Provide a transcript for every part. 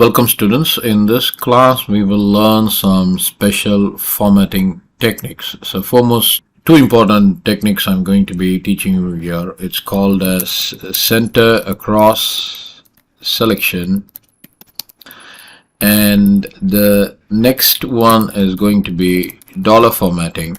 Welcome students. In this class we will learn some special formatting techniques. So foremost, two important techniques I'm going to be teaching you here. It's called as center across selection, and the next one is going to be dollar formatting,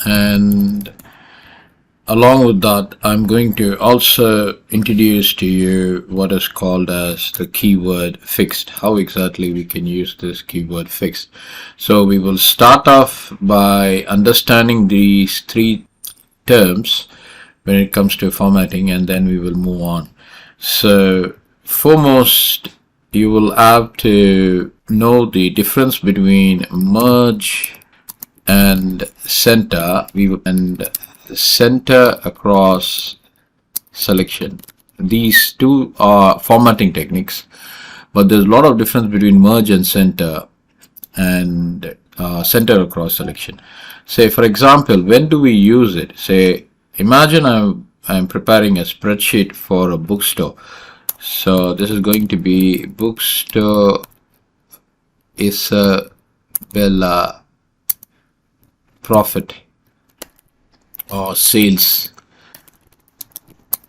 and along with that, I'm going to also introduce to you what is called as the keyword fixed, how exactly we can use this keyword fixed. So we will start off by understanding these three terms when it comes to formatting, and then we will move on. So foremost, you will have to know the difference between merge and center. And center across selection. These two are formatting techniques, but there's a lot of difference between merge and center center across selection. Say for example, when do we use it? Say imagine I'm preparing a spreadsheet for a bookstore. So this is going to be bookstore Isabella profit or sales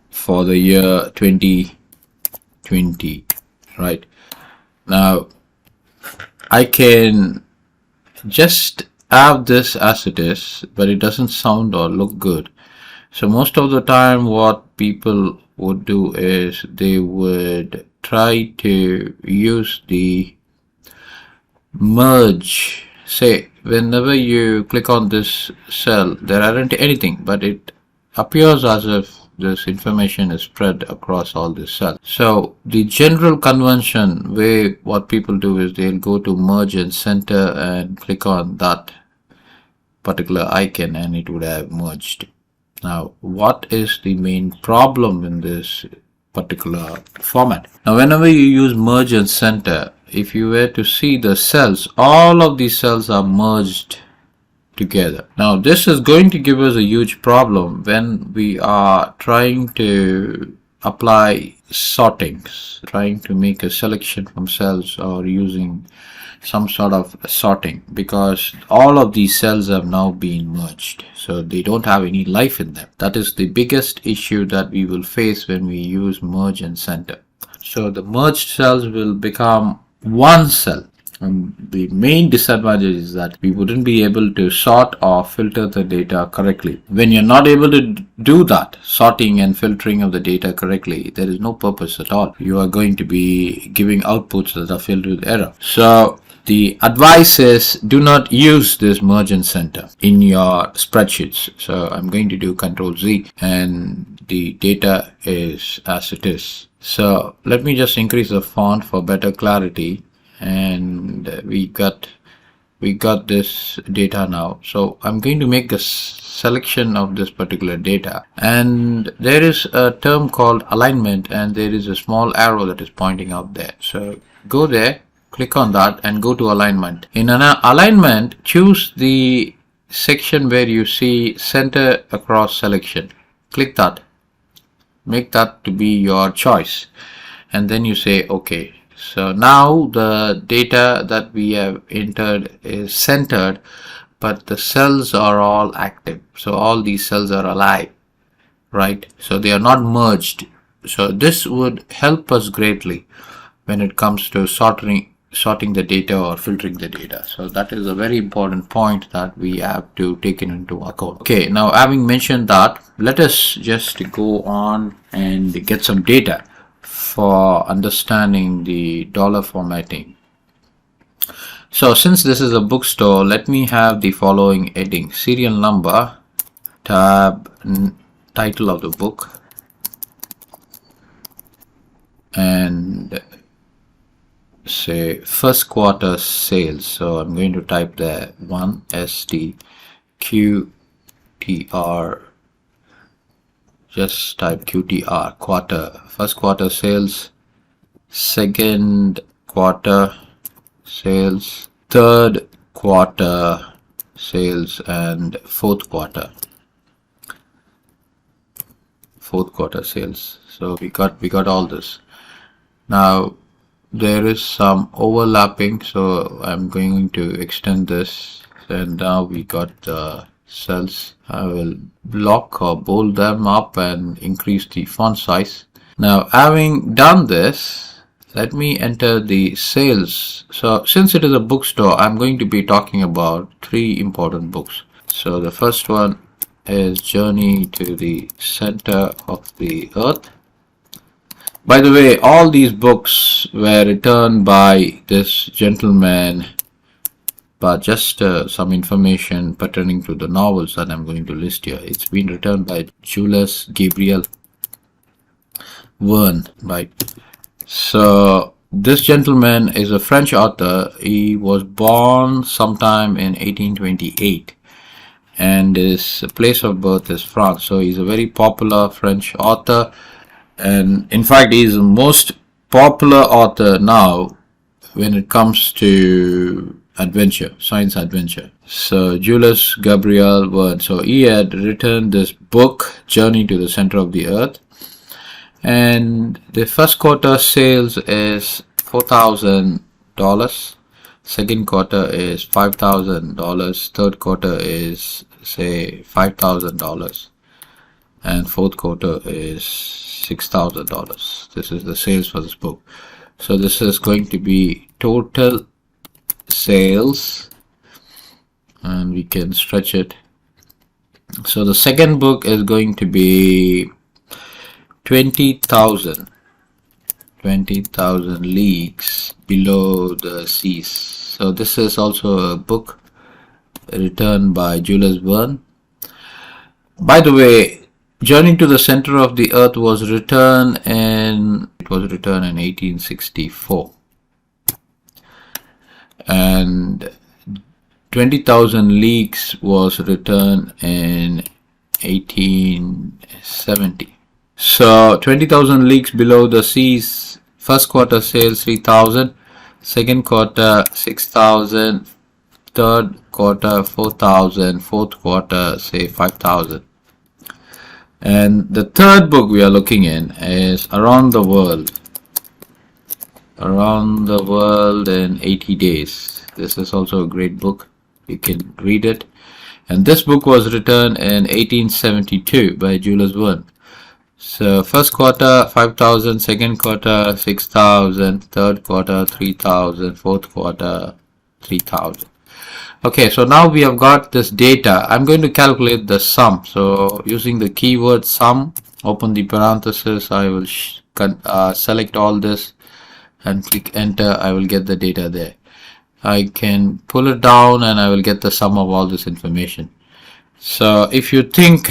for the year 2020. Right now I can just have this as it is, but it doesn't sound or look good. So most of the time what people would do is they would try to use the merge. Say whenever you click on this cell, there aren't anything, but it appears as if this information is spread across all these cells. So the general convention way what people do is they'll go to merge and center and click on that particular icon and it would have merged. Now what is the main problem in this particular format? Now whenever you use merge and center, if you were to see the cells, all of these cells are merged together. Now this is going to give us a huge problem when we are trying to apply sortings, trying to make a selection from cells or using some sort of sorting, because all of these cells have now been merged, so they don't have any life in them. That is the biggest issue that we will face when we use merge and center. So the merged cells will become one cell, and the main disadvantage is that we wouldn't be able to sort or filter the data correctly. When you're not able to do that sorting and filtering of the data correctly, there is no purpose at all. You are going to be giving outputs that are filled with error. So the advice is do not use this merge and center in your spreadsheets. So I'm going to do Control Z and the data is as it is. So let me just increase the font for better clarity, and we got this data now. So I'm going to make a selection of this particular data, and there is a term called alignment, and there is a small arrow that is pointing out there. So go there, click on that and go to alignment. In an alignment, choose the section where you see center across selection. Click that, make that to be your choice, and then you say OK. So now the data that we have entered is centered, but the cells are all active. So all these cells are alive, right? So they are not merged. So this would help us greatly when it comes to sorting the data or filtering the data. So that is a very important point that we have to take into account. Okay, now having mentioned that, let us just go on and get some data for understanding the dollar formatting. So since this is a bookstore, let me have the following heading: serial number, tab, title of the book, and say first quarter sales. So I'm going to type there 1 STQTR. Just type QTR, quarter, first quarter sales, second quarter sales, third quarter sales, and fourth quarter sales. So we got all this. Now there is some overlapping, so I'm going to extend this, and now we got the cells. I will block or bold them up and increase the font size. Now, having done this, let me enter the sales. So since it is a bookstore, I'm going to be talking about 3 important books. So the first one is Journey to the Center of the Earth. By the way, all these books were written by this gentleman, but just some information pertaining to the novels that I'm going to list here. It's been written by Jules Gabriel Verne, right? So this gentleman is a French author. He was born sometime in 1828, and his place of birth is France. So he's a very popular French author, and in fact he is the most popular author now when it comes to adventure, science adventure. So Jules Gabriel Verne, so he had written this book, Journey to the Center of the Earth, and the first quarter sales is $4,000, second quarter is $5,000, third quarter is say $5,000, and fourth quarter is $6,000. This is the sales for this book. So this is going to be total sales, and we can stretch it. So the second book is going to be 20,000 leagues below the seas. So this is also a book written by Jules Verne. By the way, Journey to the Center of the Earth was written in 1864, and 20,000 Leagues was written in 1870. So 20,000 Leagues Below the Seas, first quarter sales 3,000, second quarter 6,000, third quarter 4,000, fourth quarter say 5,000. And the third book we are looking in is Around the World in 80 Days. This is also a great book. You can read it. And this book was written in 1872 by Jules Verne. So first quarter 5,000, second quarter 6,000, third quarter 3,000, fourth quarter 3,000. Okay, so now we have got this data. I'm going to calculate the sum. So using the keyword sum, open the parenthesis, I will select all this and click enter. I will get the data there. I can pull it down and I will get the sum of all this information. So if you think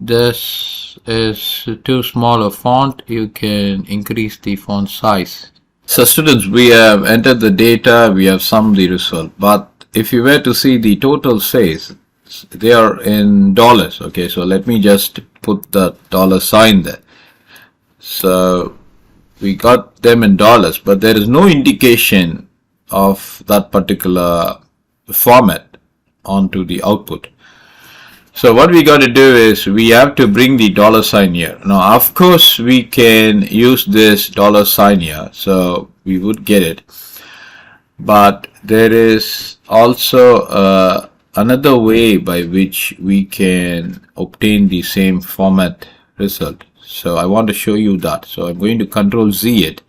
this is too small a font, you can increase the font size. So students, we have entered the data, we have summed the result, but if you were to see the total sales, they are in dollars. Okay, so let me just put the dollar sign there. So we got them in dollars, but there is no indication of that particular format onto the output. So what we got to do is we have to bring the dollar sign here. Now, of course, we can use this dollar sign here, so we would get it. But there is also another way by which we can obtain the same format result. So I want to show you that. So I'm going to Control Z it.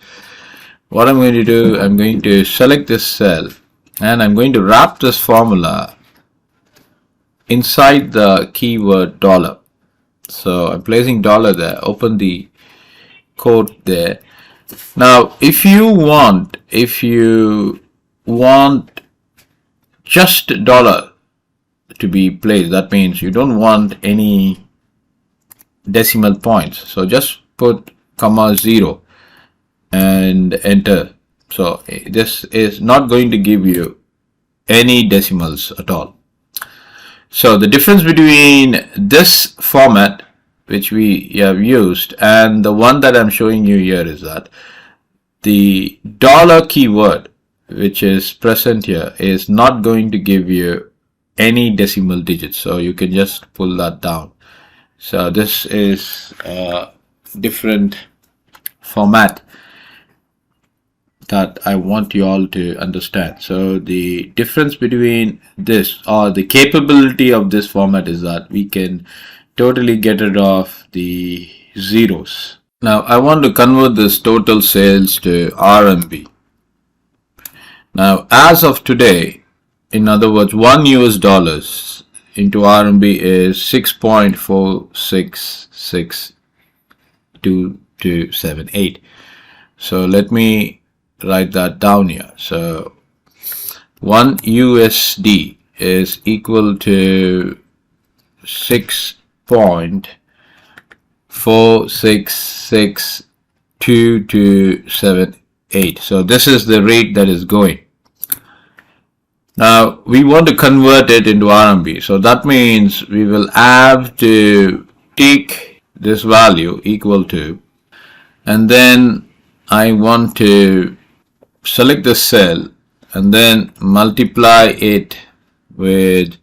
What I'm going to do, I'm going to select this cell and I'm going to wrap this formula inside the keyword dollar. So I'm placing dollar there, open the code there. Now if you want just dollar to be placed, that means you don't want any decimal points, so just put comma 0 and enter. So this is not going to give you any decimals at all. So the difference between this format which we have used and the one that I'm showing you here is that the dollar keyword which is present here is not going to give you any decimal digits, so you can just pull that down. So this is a different format that I want you all to understand. So the difference between this, or the capability of this format, is that we can totally get rid of the zeros. Now I want to convert this total sales to RMB. Now as of today, in other words, $1 into RMB is 6.4662278. So let me write that down here. So 1 USD is equal to 6.4662278. So this is the rate that is going. Now we want to convert it into RMB. So that means we will have to take this value equal to, and then I want to select the cell and then multiply it with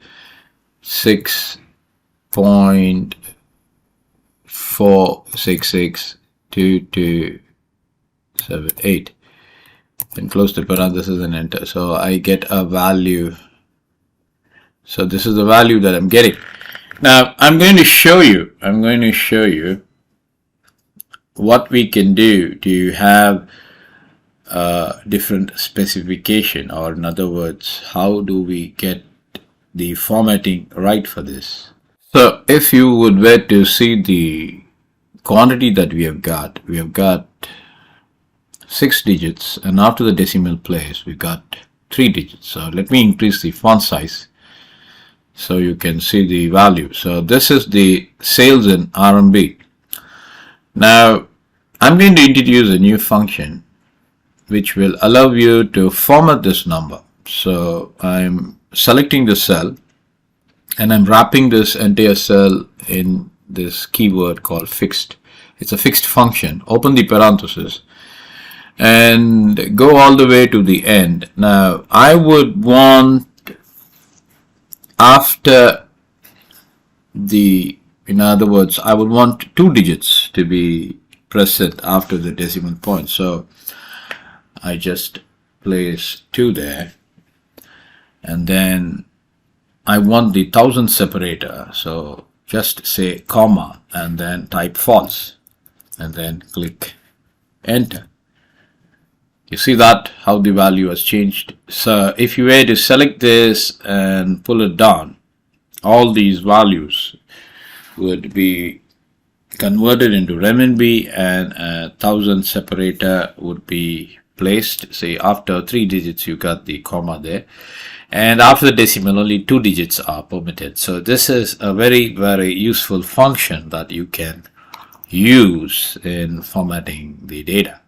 6.4662278 and close the parenthesis and enter. So I get a value. So this is the value that I'm getting. Now I'm going to show you what we can do to have a different specification, or in other words, how do we get the formatting right for this. So if you would were to see the quantity that we have got 6 digits, and after the decimal place we got 3 digits. So let me increase the font size so you can see the value. So this is the sales in RMB. Now I'm going to introduce a new function which will allow you to format this number. So I'm selecting the cell and I'm wrapping this entire cell in this keyword called fixed. It's a fixed function. Open the parenthesis and go all the way to the end. Now I would want, after the, in other words, I would want 2 digits to be present after the decimal point. So I just place 2 there, and then I want the thousand separator. So just say comma and then type false and then click enter. You see that how the value has changed. So if you were to select this and pull it down, all these values would be converted into renminbi, and a thousand separator would be placed. Say after 3 digits you got the comma there, and after the decimal only 2 digits are permitted. So this is a very, very useful function that you can use in formatting the data.